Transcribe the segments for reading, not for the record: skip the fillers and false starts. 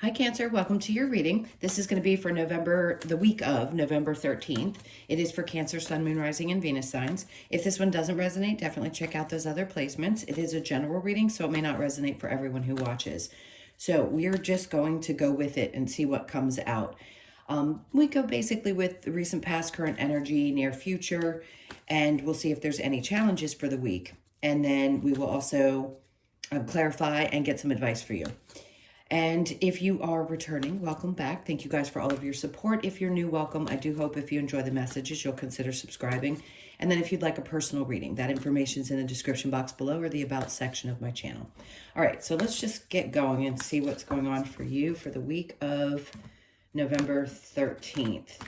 Hi Cancer, welcome to your reading. This is going to be for the week of November 13th. It is for Cancer, Sun, Moon, Rising, and Venus signs. If this one doesn't resonate, definitely check out those other placements. It is a general reading, so it may not resonate for everyone who watches. So we're just going to go with it and see what comes out. We go basically with the recent past, current energy, near future, and we'll see if there's any challenges for the week. And then we will also clarify and get some advice for you. And if you are returning, welcome back. Thank you guys for all of your support. If you're new, welcome. I do hope if you enjoy the messages, you'll consider subscribing. And then if you'd like a personal reading, that information is in the description box below or the About section of my channel. All right, so let's just get going and see what's going on for you for the week of November 13th.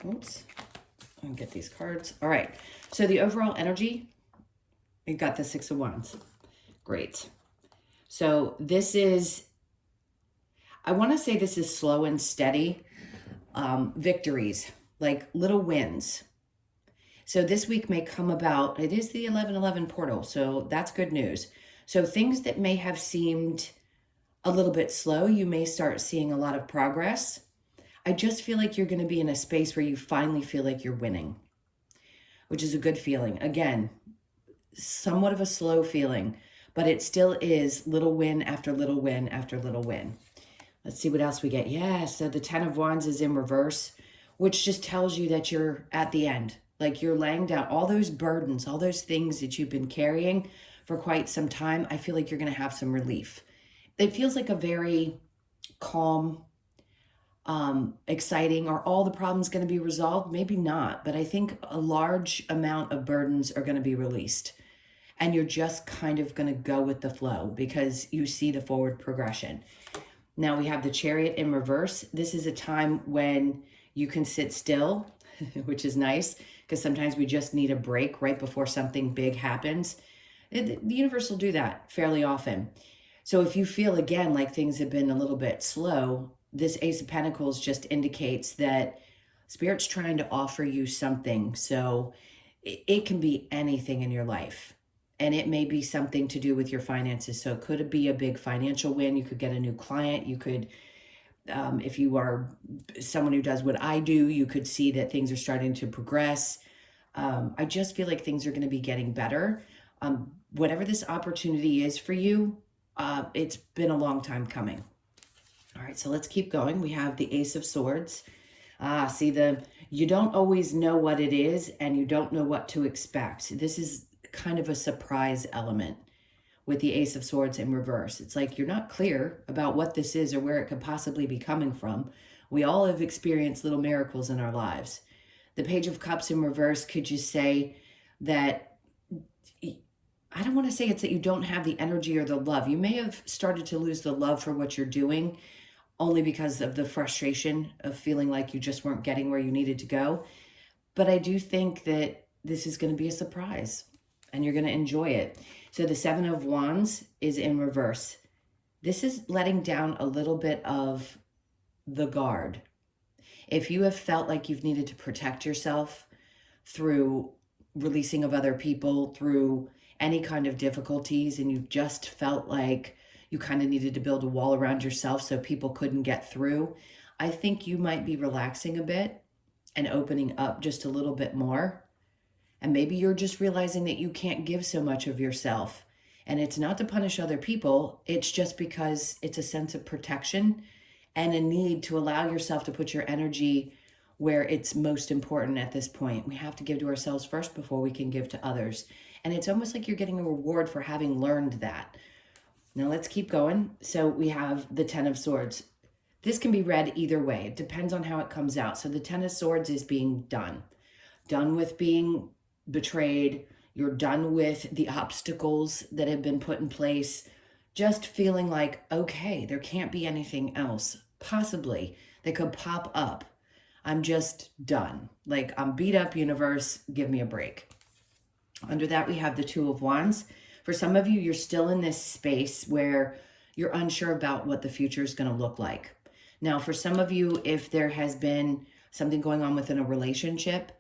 Oops, I'll get these cards. All right, so the overall energy, you got the Six of Wands. Great. So this is, I want to say this is slow and steady victories, like little wins. So this week may come about, it is the 11/11 portal, so that's good news. So things that may have seemed a little bit slow, you may start seeing a lot of progress. I just feel like you're going to be in a space where you finally feel like you're winning, which is a good feeling. Again, somewhat of a slow feeling, but it still is little win after little win after little win. Let's see what else we get. Yeah, so the Ten of Wands is in reverse, which just tells you that you're at the end. Like you're laying down all those burdens, all those things that you've been carrying for quite some time. I feel like you're going to have some relief. It feels like a very calm, exciting. Are all the problems going to be resolved? Maybe not, but I think a large amount of burdens are going to be released. And you're just kind of going to go with the flow because you see the forward progression. Now we have the Chariot in reverse. This is a time when you can sit still, which is nice because sometimes we just need a break right before something big happens. The universe will do that fairly often. So if you feel again like things have been a little bit slow, this Ace of Pentacles just indicates that Spirit's trying to offer you something. So it can be anything in your life. And it may be something to do with your finances. So it could be a big financial win. You could get a new client. You could, if you are someone who does what I do, you could see that things are starting to progress. I just feel like things are going to be getting better. Whatever this opportunity is for you, it's been a long time coming. All right, so let's keep going. We have the Ace of Swords. You don't always know what it is and you don't know what to expect. This is kind of a surprise element with the Ace of Swords in reverse. It's like you're not clear about what this is or where it could possibly be coming from. We all have experienced little miracles in our lives. The Page of Cups in reverse could just say that, I don't want to say it's that you don't have the energy or the love. You may have started to lose the love for what you're doing only because of the frustration of feeling like you just weren't getting where you needed to go. But I do think that this is going to be a surprise and you're going to enjoy it. So the Seven of Wands is in reverse. This is letting down a little bit of the guard. If you have felt like you've needed to protect yourself through releasing of other people, through any kind of difficulties, and you just felt like you kind of needed to build a wall around yourself so people couldn't get through, I think you might be relaxing a bit and opening up just a little bit more. And maybe you're just realizing that you can't give so much of yourself. And it's not to punish other people. It's just because it's a sense of protection and a need to allow yourself to put your energy where it's most important at this point. We have to give to ourselves first before we can give to others. And it's almost like you're getting a reward for having learned that. Now let's keep going. So we have the Ten of Swords. This can be read either way. It depends on how it comes out. So the Ten of Swords is being done. Done with being betrayed. You're done with the obstacles that have been put in place. Just feeling like, okay, there can't be anything else possibly that could pop up. I'm just done. Like, I'm beat up, universe, give me a break. Under that, we have the Two of Wands. For some of you, you're still in this space where you're unsure about what the future is going to look like. Now, for some of you, if there has been something going on within a relationship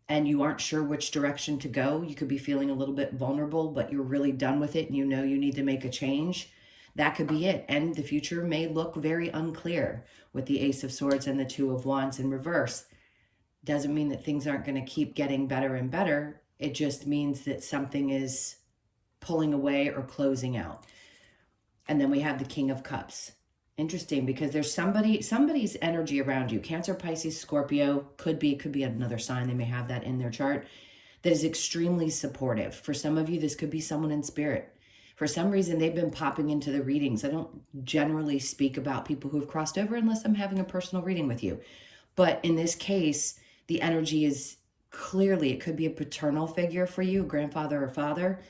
and you aren't sure which direction to go, you could be feeling a little bit vulnerable, but you're really done with it and you know you need to make a change. That could be it. And the future may look very unclear with the Ace of Swords and the Two of Wands in reverse. Doesn't mean that things aren't going to keep getting better and better. It just means that something is pulling away or closing out. And then we have the King of Cups. Interesting, because there's somebody's energy around you. Cancer, Pisces, Scorpio, could be another sign. They may have that in their chart, that is extremely supportive. For some of you, this could be someone in spirit. For some reason, they've been popping into the readings. I don't generally speak about people who have crossed over unless I'm having a personal reading with you. But in this case, the energy is clearly, it could be a paternal figure for you, grandfather or father,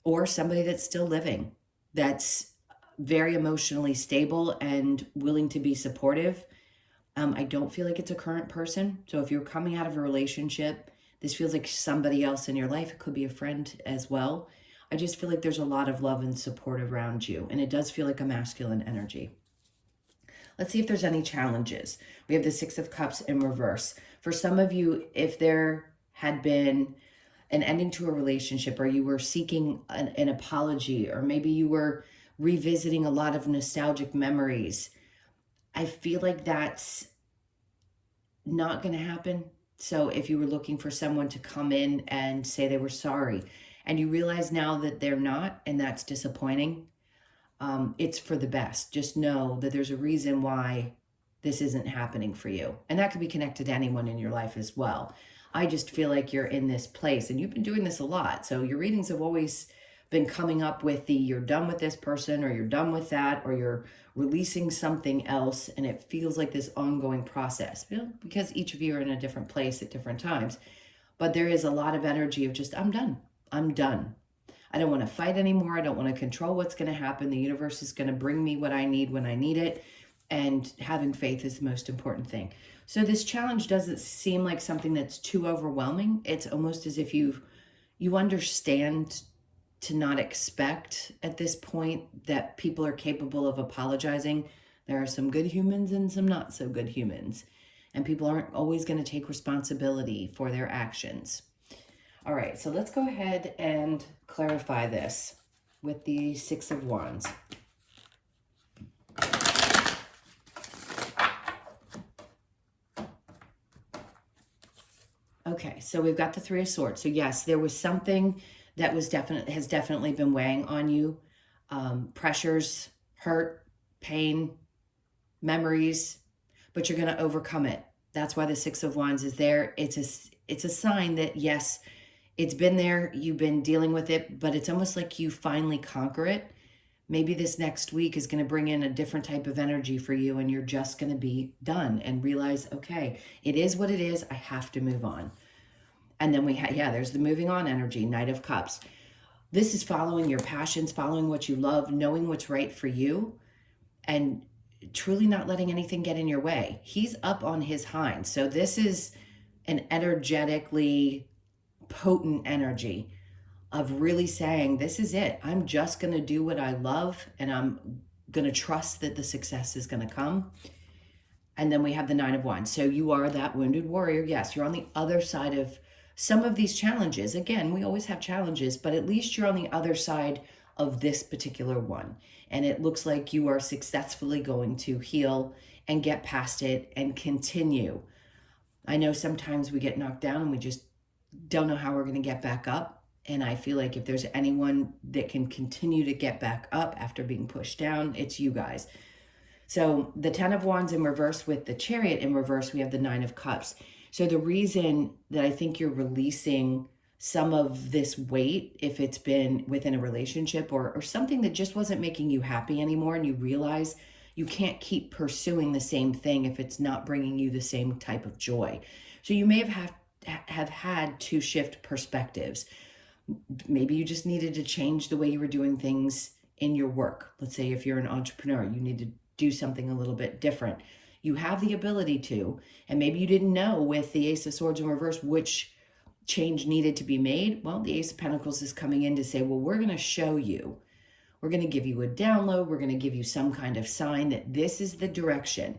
or somebody that's still living, that's very emotionally stable and willing to be supportive. I don't feel like it's a current person. So if you're coming out of a relationship, this feels like somebody else in your life. It could be a friend as well. I just feel like there's a lot of love and support around you. And it does feel like a masculine energy. Let's see if there's any challenges. We have the Six of Cups in reverse. For some of you, if there had been an ending to a relationship, or you were seeking an apology, or maybe you were revisiting a lot of nostalgic memories, I feel like that's not going to happen. So if you were looking for someone to come in and say they were sorry, and you realize now that they're not, and that's disappointing, it's for the best. Just know that there's a reason why this isn't happening for you. And that could be connected to anyone in your life as well. I just feel like you're in this place, and you've been doing this a lot. So your readings have always been coming up with the you're done with this person, or you're done with that, or you're releasing something else. And it feels like this ongoing process, because each of you are in a different place at different times. But there is a lot of energy of just, I'm done. I'm done. I don't want to fight anymore. I don't want to control what's going to happen. The universe is going to bring me what I need when I need it. And having faith is the most important thing. So this challenge doesn't seem like something that's too overwhelming. It's almost as if you understand to not expect at this point that people are capable of apologizing. There are some good humans and some not so good humans. And people aren't always going to take responsibility for their actions. All right, so let's go ahead and clarify this with the Six of Wands. Okay, so we've got the Three of Swords. So yes, there was something that has definitely been weighing on you. Pressures, hurt, pain, memories, but you're going to overcome it. That's why the Six of Wands is there. It's a sign that yes, it's been there, you've been dealing with it, but it's almost like you finally conquer it. Maybe this next week is going to bring in a different type of energy for you, and you're just going to be done and realize, okay, it is what it is. I have to move on. And then there's the moving on energy, Knight of Cups. This is following your passions, following what you love, knowing what's right for you, and truly not letting anything get in your way. He's up on his hind. So this is an energetically potent energy of really saying, this is it. I'm just going to do what I love, and I'm going to trust that the success is going to come. And then we have the Nine of Wands. So you are that wounded warrior. Yes, you're on the other side of some of these challenges. Again, we always have challenges, but at least you're on the other side of this particular one. And it looks like you are successfully going to heal and get past it and continue. I know sometimes we get knocked down and we just don't know how we're going to get back up. And I feel like if there's anyone that can continue to get back up after being pushed down, it's you guys. So the Ten of Wands in reverse with the Chariot in reverse, we have the Nine of Cups. So the reason that I think you're releasing some of this weight, if it's been within a relationship or something that just wasn't making you happy anymore, and you realize you can't keep pursuing the same thing if it's not bringing you the same type of joy. So you may have had to shift perspectives. Maybe you just needed to change the way you were doing things in your work. Let's say if you're an entrepreneur, you need to do something a little bit different. You have the ability to, and maybe you didn't know with the Ace of Swords in reverse which change needed to be made. Well, the Ace of Pentacles is coming in to say, well, we're going to show you. We're going to give you a download. We're going to give you some kind of sign that this is the direction.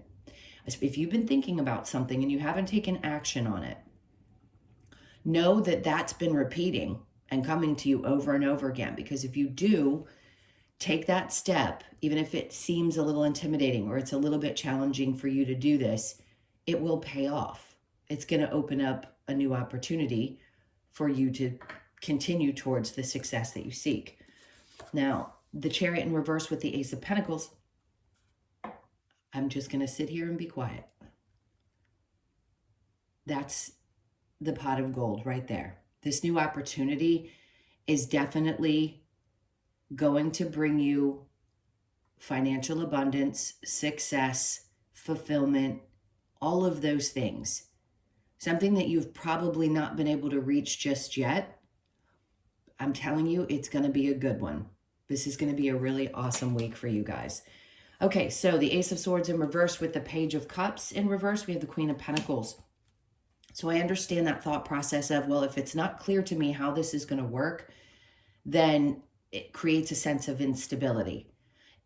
If you've been thinking about something and you haven't taken action on it, know that that's been repeating and coming to you over and over again. Because if you do, Take that step, even if it seems a little intimidating or it's a little bit challenging for you to do this, it will pay off. It's going to open up a new opportunity for you to continue towards the success that you seek. Now, the Chariot in reverse with the Ace of Pentacles, I'm just going to sit here and be quiet. That's the pot of gold right there. This new opportunity is definitely going to bring you financial abundance, success, fulfillment, all of those things. Something that you've probably not been able to reach just yet. I'm telling you, it's going to be a good one. This is going to be a really awesome week for you guys. Okay, so the Ace of Swords in reverse with the Page of Cups in reverse, we have the Queen of Pentacles. So I understand that thought process of, well, if it's not clear to me how this is going to work, then it creates a sense of instability.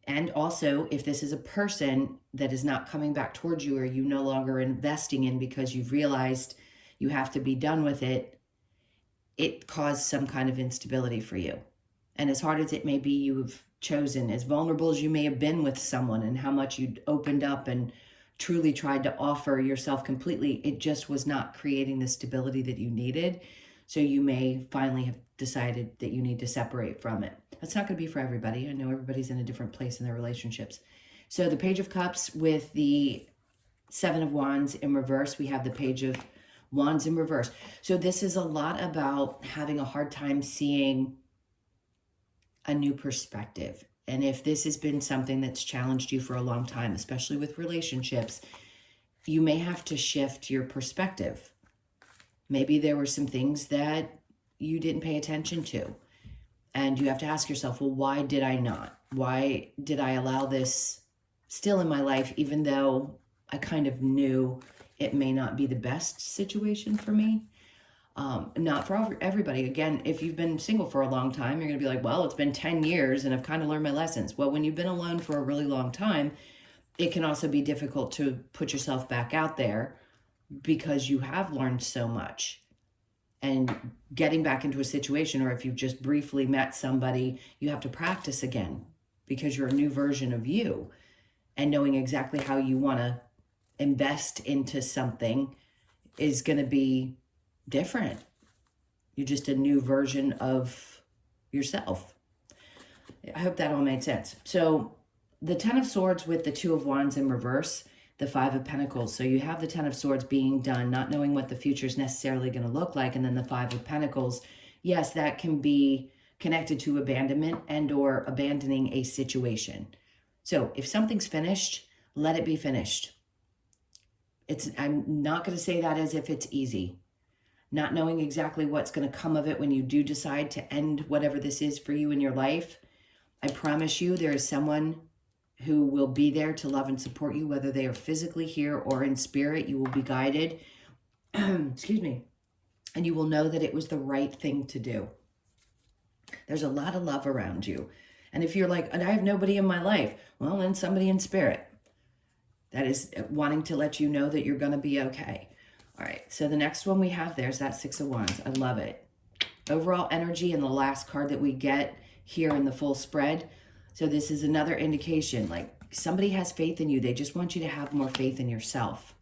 And also, if this is a person that is not coming back towards you or you no longer investing in because you've realized you have to be done with it, it caused some kind of instability for you. And as hard as it may be, you've chosen, as vulnerable as you may have been with someone and how much you'd opened up and truly tried to offer yourself completely, it just was not creating the stability that you needed. So you may finally have decided that you need to separate from it. That's not going to be for everybody. I know everybody's in a different place in their relationships. So the Page of Cups with the Seven of Wands in reverse, we have the Page of Wands in reverse. So this is a lot about having a hard time seeing a new perspective. And if this has been something that's challenged you for a long time, especially with relationships, you may have to shift your perspective. Maybe there were some things that you didn't pay attention to. And you have to ask yourself, well, why did I not? Why did I allow this still in my life, even though I kind of knew it may not be the best situation for me? Not for everybody. Again, if you've been single for a long time, you're going to be like, well, it's been 10 years and I've kind of learned my lessons. Well, when you've been alone for a really long time, it can also be difficult to put yourself back out there because you have learned so much. And getting back into a situation, or if you've just briefly met somebody, you have to practice again because you're a new version of you. And knowing exactly how you want to invest into something is going to be different. You're just a new version of yourself. I hope that all made sense. So the Ten of Swords with the Two of Wands in reverse, the Five of Pentacles. So you have the Ten of Swords being done, not knowing what the future is necessarily going to look like. And then the Five of Pentacles, yes, that can be connected to abandonment and or abandoning a situation. So if something's finished, let it be finished. I'm not going to say that as if it's easy. Not knowing exactly what's going to come of it when you do decide to end whatever this is for you in your life. I promise you there is someone who will be there to love and support you, whether they are physically here or in spirit. You will be guided, excuse me, and you will know that it was the right thing to do. There's a lot of love around you. And if you're like, and I have nobody in my life, well, then somebody in spirit that is wanting to let you know that you're going to be okay. All right, so the next one we have, there's that Six of Wands. I love it. Overall energy and the last card that we get here in the full spread. So this is another indication, like somebody has faith in you. They just want you to have more faith in yourself.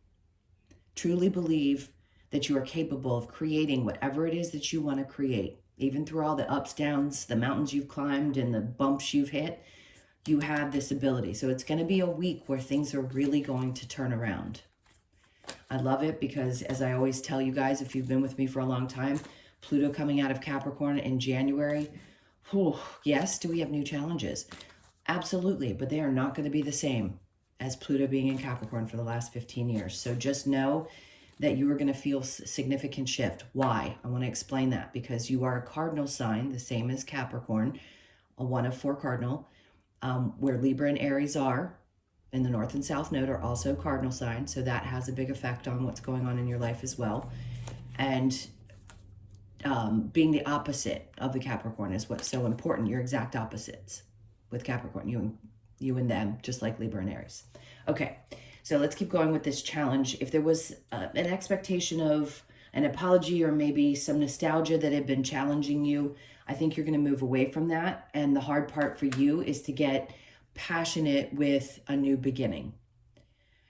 Truly believe that you are capable of creating whatever it is that you want to create. Even through all the ups, downs, the mountains you've climbed and the bumps you've hit, you have this ability. So it's going to be a week where things are really going to turn around. I love it because, as I always tell you guys, if you've been with me for a long time, Pluto coming out of Capricorn in January, yes, do we have new challenges? Absolutely, but they are not going to be the same as Pluto being in Capricorn for the last 15 years. So just know that you are going to feel significant shift. Why? I want to explain that because you are a cardinal sign, the same as Capricorn, a 1 of 4 cardinal, where Libra and Aries are. And the North and South Node are also cardinal signs, so that has a big effect on what's going on in your life as well. And being the opposite of the Capricorn is what's so important. You're exact opposites with Capricorn, you and them, just like Libra and Aries. Okay, so let's keep going with this challenge. If there was an expectation of an apology or maybe some nostalgia that had been challenging you, I think you're going to move away from that. And the hard part for you is to get passionate with a new beginning.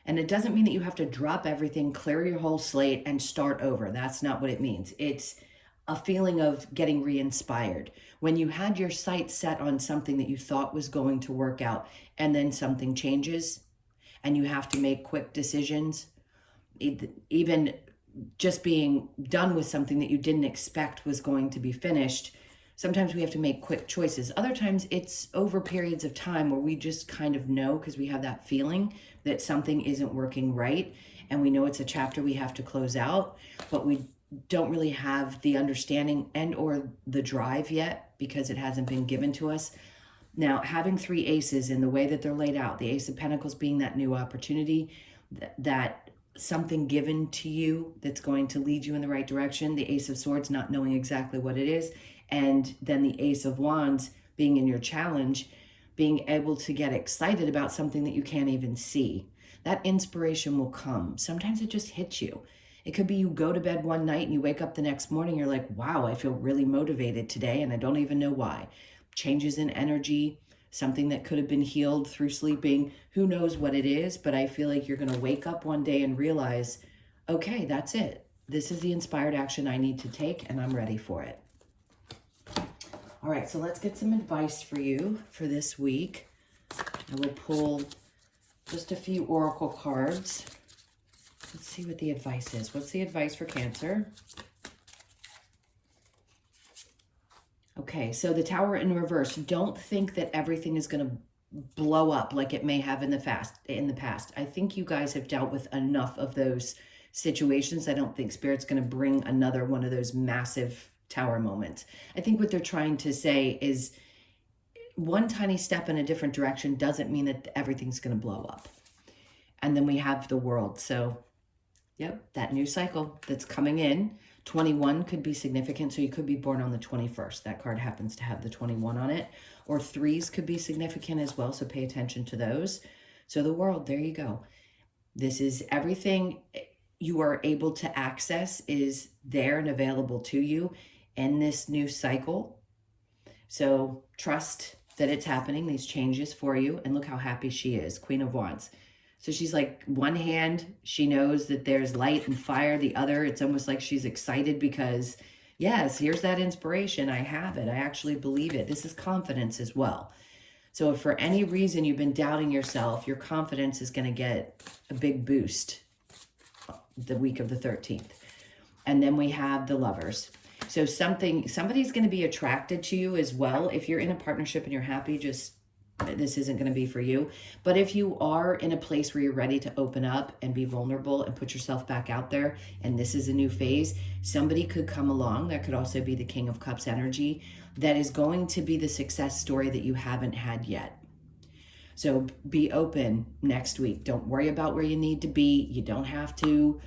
And it doesn't mean that you have to drop everything, clear your whole slate, and start over. That's not what it means. It's a feeling of getting re-inspired. When you had your sights set on something that you thought was going to work out, and then something changes, and you have to make quick decisions, even just being done with something that you didn't expect was going to be finished, sometimes we have to make quick choices. Other times it's over periods of time where we just kind of know, because we have that feeling that something isn't working right, and we know it's a chapter we have to close out, but we don't really have the understanding and or the drive yet because it hasn't been given to us. Now, having 3 aces in the way that they're laid out, the Ace of Pentacles being that new opportunity, that something given to you that's going to lead you in the right direction, the Ace of Swords not knowing exactly what it is, and then the Ace of Wands being in your challenge, being able to get excited about something that you can't even see. That inspiration will come. Sometimes it just hits you. It could be you go to bed one night and you wake up the next morning, you're like, wow, I feel really motivated today and I don't even know why. Changes in energy, something that could have been healed through sleeping, who knows what it is, but I feel like you're going to wake up one day and realize, okay, that's it. This is the inspired action I need to take and I'm ready for it. All right, so let's get some advice for you for this week. I will pull just a few oracle cards. Let's see what the advice is. What's the advice for Cancer? Okay, so the Tower in reverse. Don't think that everything is going to blow up like it may have in the past. I think you guys have dealt with enough of those situations. I don't think Spirit's going to bring another one of those massive Tower moments. I think what they're trying to say is one tiny step in a different direction doesn't mean that everything's going to blow up. And then we have the World. So, yep, that new cycle that's coming in. 21 could be significant, so you could be born on the 21st. That card happens to have the 21 on it. Or 3s could be significant as well, so pay attention to those. So the World, there you go. This is everything you are able to access is there and available to you in this new cycle. So trust that it's happening, these changes for you. And look how happy she is, Queen of Wands. So she's like, one hand, she knows that there's light and fire. The other, it's almost like she's excited because, yes, here's that inspiration. I have it. I actually believe it. This is confidence as well. So if for any reason you've been doubting yourself, your confidence is going to get a big boost the week of the 13th. And then we have the Lovers. So somebody's going to be attracted to you as well. If you're in a partnership and you're happy, this isn't going to be for you. But if you are in a place where you're ready to open up and be vulnerable and put yourself back out there, and this is a new phase, somebody could come along. That could also be the King of Cups energy that is going to be the success story that you haven't had yet. So be open next week. Don't worry about where you need to be. You don't have to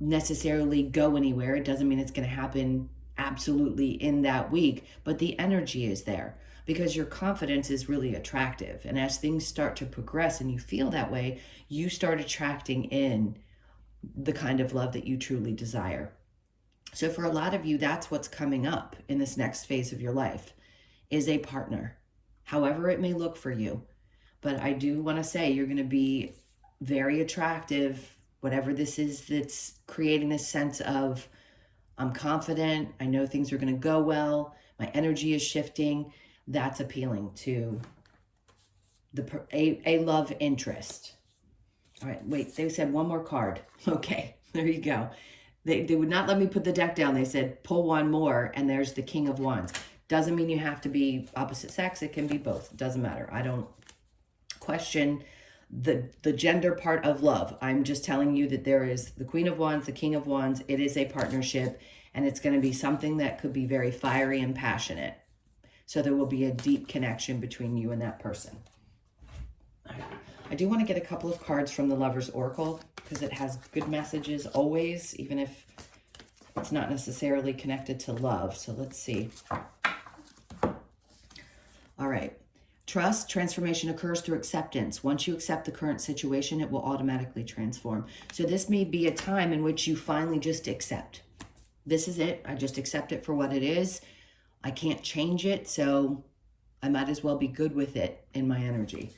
necessarily go anywhere. It doesn't mean it's going to happen absolutely in that week, but the energy is there because your confidence is really attractive. And as things start to progress and you feel that way, you start attracting in the kind of love that you truly desire. So for a lot of you, that's what's coming up in this next phase of your life, is a partner, however it may look for you. But I do want to say you're going to be very attractive, whatever this is that's creating this sense of, I'm confident, I know things are going to go well, my energy is shifting. That's appealing to a love interest. All right, wait, they said one more card. Okay, there you go. They would not let me put the deck down. They said pull one more, and there's the King of Wands. Doesn't mean you have to be opposite sex. It can be both. It doesn't matter. I don't question the gender part of love. I'm just telling you that there is the Queen of Wands, the King of Wands. It is a partnership, and it's going to be something that could be very fiery and passionate. So there will be a deep connection between you and that person. All right. I do want to get a couple of cards from the Lovers Oracle because it has good messages always, even if it's not necessarily connected to love. So let's see. All right. Trust, transformation occurs through acceptance. Once you accept the current situation, it will automatically transform. So this may be a time in which you finally just accept. This is it. I just accept it for what it is. I can't change it, so I might as well be good with it in my energy.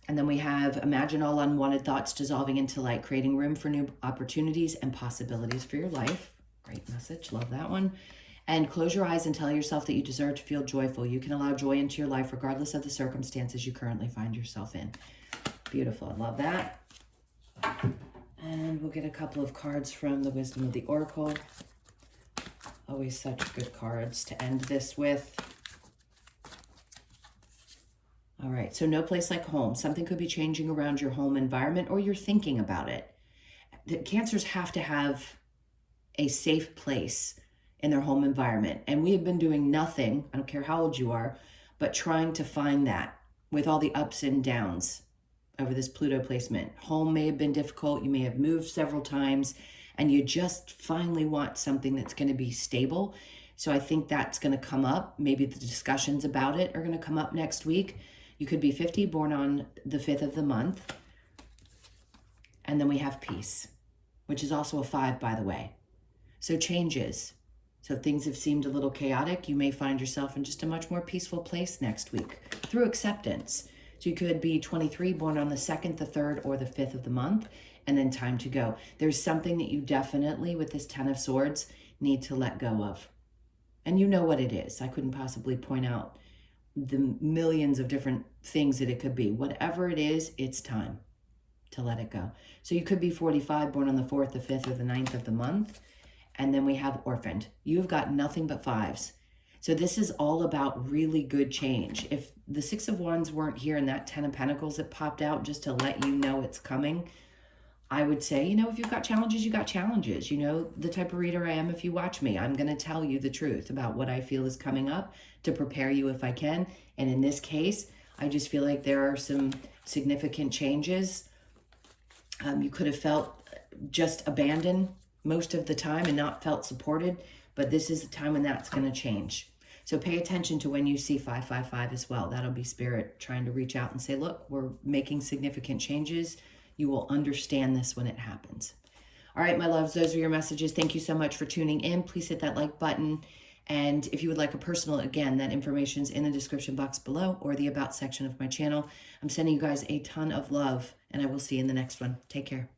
And then we have imagine all unwanted thoughts dissolving into light, creating room for new opportunities and possibilities for your life. Great message. Love that one. And close your eyes and tell yourself that you deserve to feel joyful. You can allow joy into your life regardless of the circumstances you currently find yourself in. Beautiful. I love that. And we'll get a couple of cards from the Wisdom of the Oracle. Always such good cards to end this with. All right, so no place like home. Something could be changing around your home environment or you're thinking about it. The Cancers have to have a safe place in their home environment. And we have been doing nothing, I don't care how old you are, but trying to find that with all the ups and downs over this Pluto placement. Home may have been difficult. You may have moved several times and you just finally want something that's going to be stable. So I think that's going to come up. Maybe the discussions about it are going to come up next week. You could be 50, born on the 5th of the month. And then we have peace, which is also a 5, by the way. So changes. So if things have seemed a little chaotic, you may find yourself in just a much more peaceful place next week through acceptance. So you could be 23, born on the 2nd, the 3rd, or the 5th of the month, and then time to go. There's something that you definitely, with this 10 of Swords, need to let go of. And you know what it is. I couldn't possibly point out the millions of different things that it could be. Whatever it is, it's time to let it go. So you could be 45, born on the 4th, the 5th, or the 9th of the month. And then we have orphaned. You've got nothing but 5s. So this is all about really good change. If the 6 of Wands weren't here and that 10 of Pentacles that popped out just to let you know it's coming, I would say, you know, if you've got challenges, you got challenges. You know, the type of reader I am, if you watch me, I'm going to tell you the truth about what I feel is coming up to prepare you if I can. And in this case, I just feel like there are some significant changes. You could have felt just abandoned most of the time and not felt supported, but this is the time when that's going to change. So pay attention to when you see 555 as well. That'll be Spirit trying to reach out and say, look, we're making significant changes. You will understand this when it happens. All right, my loves, those are your messages. Thank you so much for tuning in. Please hit that like button. And if you would like a personal, again, that information's in the description box below or the about section of my channel. I'm sending you guys a ton of love, and I will see you in the next one. Take care.